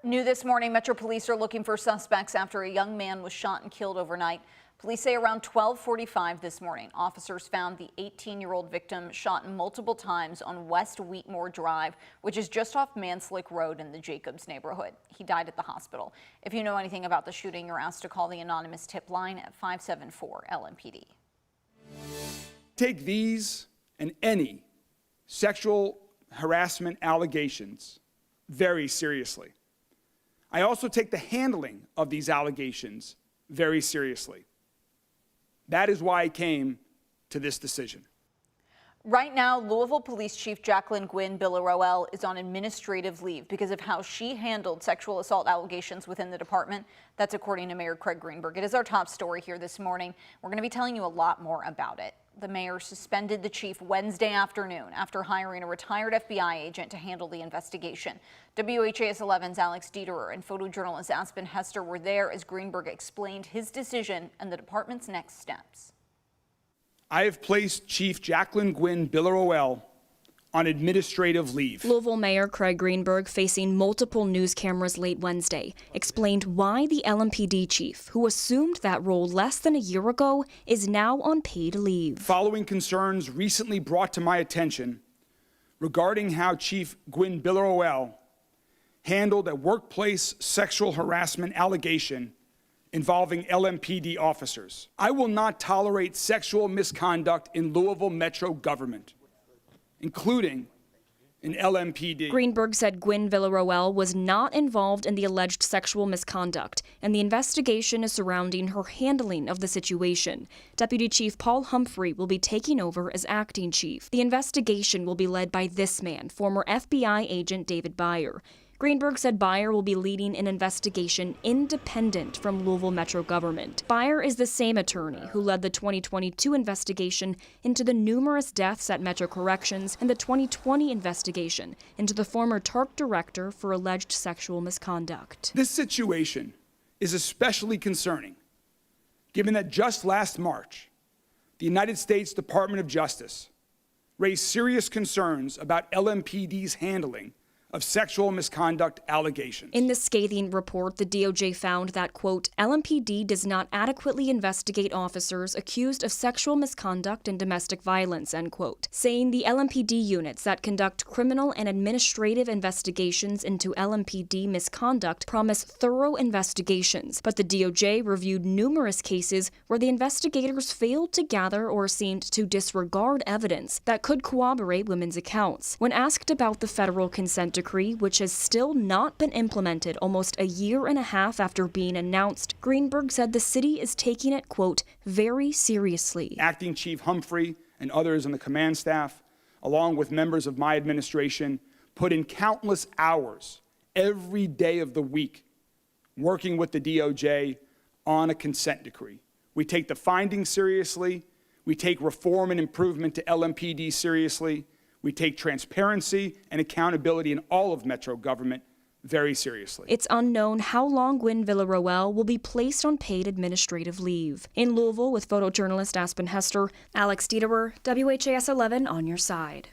New this morning, Metro Police are looking for suspects after a young man was shot and killed overnight. Police say around 12:45 this morning, officers found the 18-year-old victim shot multiple times on West Wheatmore Drive, which is just off Manslick Road in the Jacobs neighborhood. He died at the hospital. If you know anything about the shooting, you're asked to call the anonymous tip line at 574-LMPD. Take these and any sexual harassment allegations very seriously. I also take the handling of these allegations very seriously. That is why I came to this decision. Right now, Louisville Police Chief Jacqueline Gwynn Bill is on administrative leave because of how she handled sexual assault allegations within the department. That's according to Mayor Craig Greenberg. It is our top story here this morning. We're going to be telling you a lot more about it. The mayor suspended the chief Wednesday afternoon after hiring a retired FBI agent to handle the investigation. WHAS11's Alex Dieterer and photojournalist Aspen Hester were there as Greenberg explained his decision and the department's next steps. I have placed Chief Jacqueline Gwynn Bill on administrative leave. Louisville Mayor Craig Greenberg, facing multiple news cameras late Wednesday, explained why the LMPD chief, who assumed that role less than a year ago, is now on paid leave. Following concerns recently brought to my attention regarding how Chief Gwynn Bill handled a workplace sexual harassment allegation involving LMPD officers. I will not tolerate sexual misconduct in Louisville Metro government, including in LMPD. Greenberg said Gwynn Villarroel was not involved in the alleged sexual misconduct, and the investigation is surrounding her handling of the situation. Deputy Chief Paul Humphrey will be taking over as acting chief. The investigation will be led by this man, former FBI agent David Byer. Greenberg said Byer will be leading an investigation independent from Louisville Metro government. Byer is the same attorney who led the 2022 investigation into the numerous deaths at Metro Corrections and the 2020 investigation into the former TARC director for alleged sexual misconduct. This situation is especially concerning, given that just last March, the United States Department of Justice raised serious concerns about LMPD's handling of sexual misconduct allegations. In the scathing report, the DOJ found that, quote, LMPD does not adequately investigate officers accused of sexual misconduct and domestic violence, end quote, saying the LMPD units that conduct criminal and administrative investigations into LMPD misconduct promise thorough investigations, but the DOJ reviewed numerous cases where the investigators failed to gather or seemed to disregard evidence that could corroborate women's accounts. When asked about the federal consent decree, which has still not been implemented almost a year and a half after being announced, Greenberg said the city is taking it, quote, very seriously. Acting Chief Humphrey and others on the command staff, along with members of my administration, put in countless hours every day of the week working with the DOJ on a consent decree. We take the findings seriously. We take reform and improvement to LMPD seriously. We take transparency and accountability in all of Metro government very seriously. It's unknown how long Gwynn Villarroel will be placed on paid administrative leave. In Louisville, with photojournalist Aspen Hester, Alex Dieterer, WHAS 11 on your side.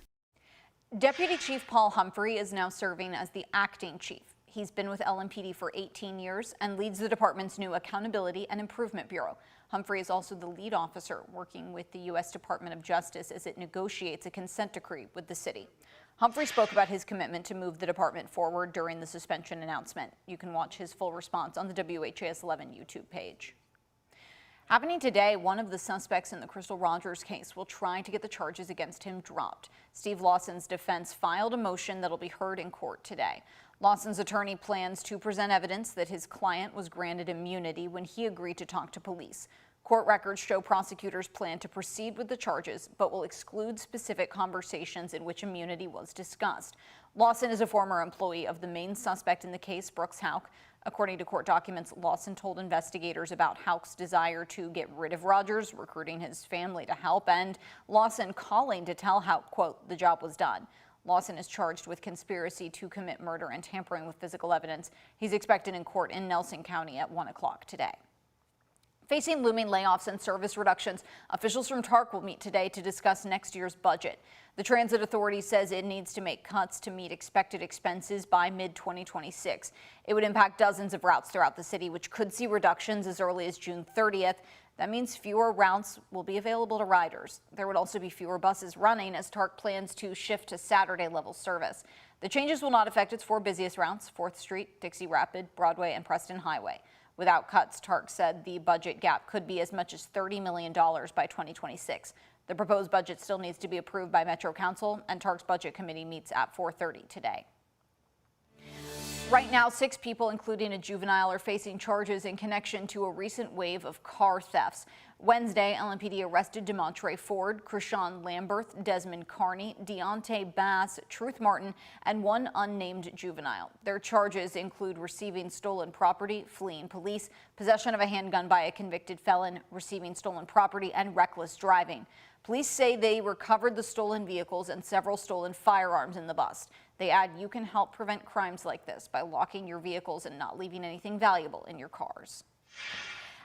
Deputy Chief Paul Humphrey is now serving as the acting chief. He's been with LMPD for 18 years and leads the department's new Accountability and Improvement Bureau. Humphrey is also the lead officer working with the U.S. Department of Justice as it negotiates a consent decree with the city. Humphrey spoke about his commitment to move the department forward during the suspension announcement. You can watch his full response on the WHAS 11 YouTube page. Happening today, one of the suspects in the Crystal Rogers case will try to get the charges against him dropped. Steve Lawson's defense filed a motion that'll be heard in court today. Lawson's attorney plans to present evidence that his client was granted immunity when he agreed to talk to police. Court records show prosecutors plan to proceed with the charges, but will exclude specific conversations in which immunity was discussed. Lawson is a former employee of the main suspect in the case, Brooks Houck. According to court documents, Lawson told investigators about Houck's desire to get rid of Rogers, recruiting his family to help, and Lawson calling to tell Houck, quote, the job was done. Lawson is charged with conspiracy to commit murder and tampering with physical evidence. He's expected in court in Nelson County at 1 o'clock today. Facing looming layoffs and service reductions, officials from TARC will meet today to discuss next year's budget. The Transit Authority says it needs to make cuts to meet expected expenses by mid-2026. It would impact dozens of routes throughout the city, which could see reductions as early as June 30th. That means fewer routes will be available to riders. There would also be fewer buses running as TARC plans to shift to Saturday-level service. The changes will not affect its 4 busiest routes: 4th Street, Dixie Rapid, Broadway, and Preston Highway. Without cuts, TARC said the budget gap could be as much as $30 million by 2026. The proposed budget still needs to be approved by Metro Council, and TARC's budget committee meets at 4:30 today. Right now, 6 people, including a juvenile, are facing charges in connection to a recent wave of car thefts. Wednesday, LMPD arrested DeMontre Ford, Krishan Lamberth, Desmond Carney, Deontay Bass, Truth Martin, and one unnamed juvenile. Their charges include receiving stolen property, fleeing police, possession of a handgun by a convicted felon, receiving stolen property, and reckless driving. Police say they recovered the stolen vehicles and several stolen firearms in the bust. They add you can help prevent crimes like this by locking your vehicles and not leaving anything valuable in your cars.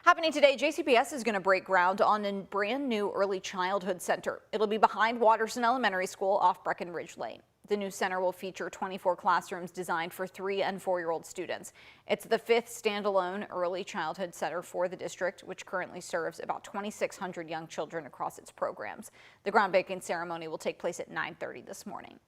Happening today, JCPS is going to break ground on a brand new early childhood center. It'll be behind Watterson Elementary School off Breckenridge Lane. The new center will feature 24 classrooms designed for 3- and 4-year-old students. It's the 5th standalone early childhood center for the district, which currently serves about 2,600 young children across its programs. The groundbreaking ceremony will take place at 9:30 this morning.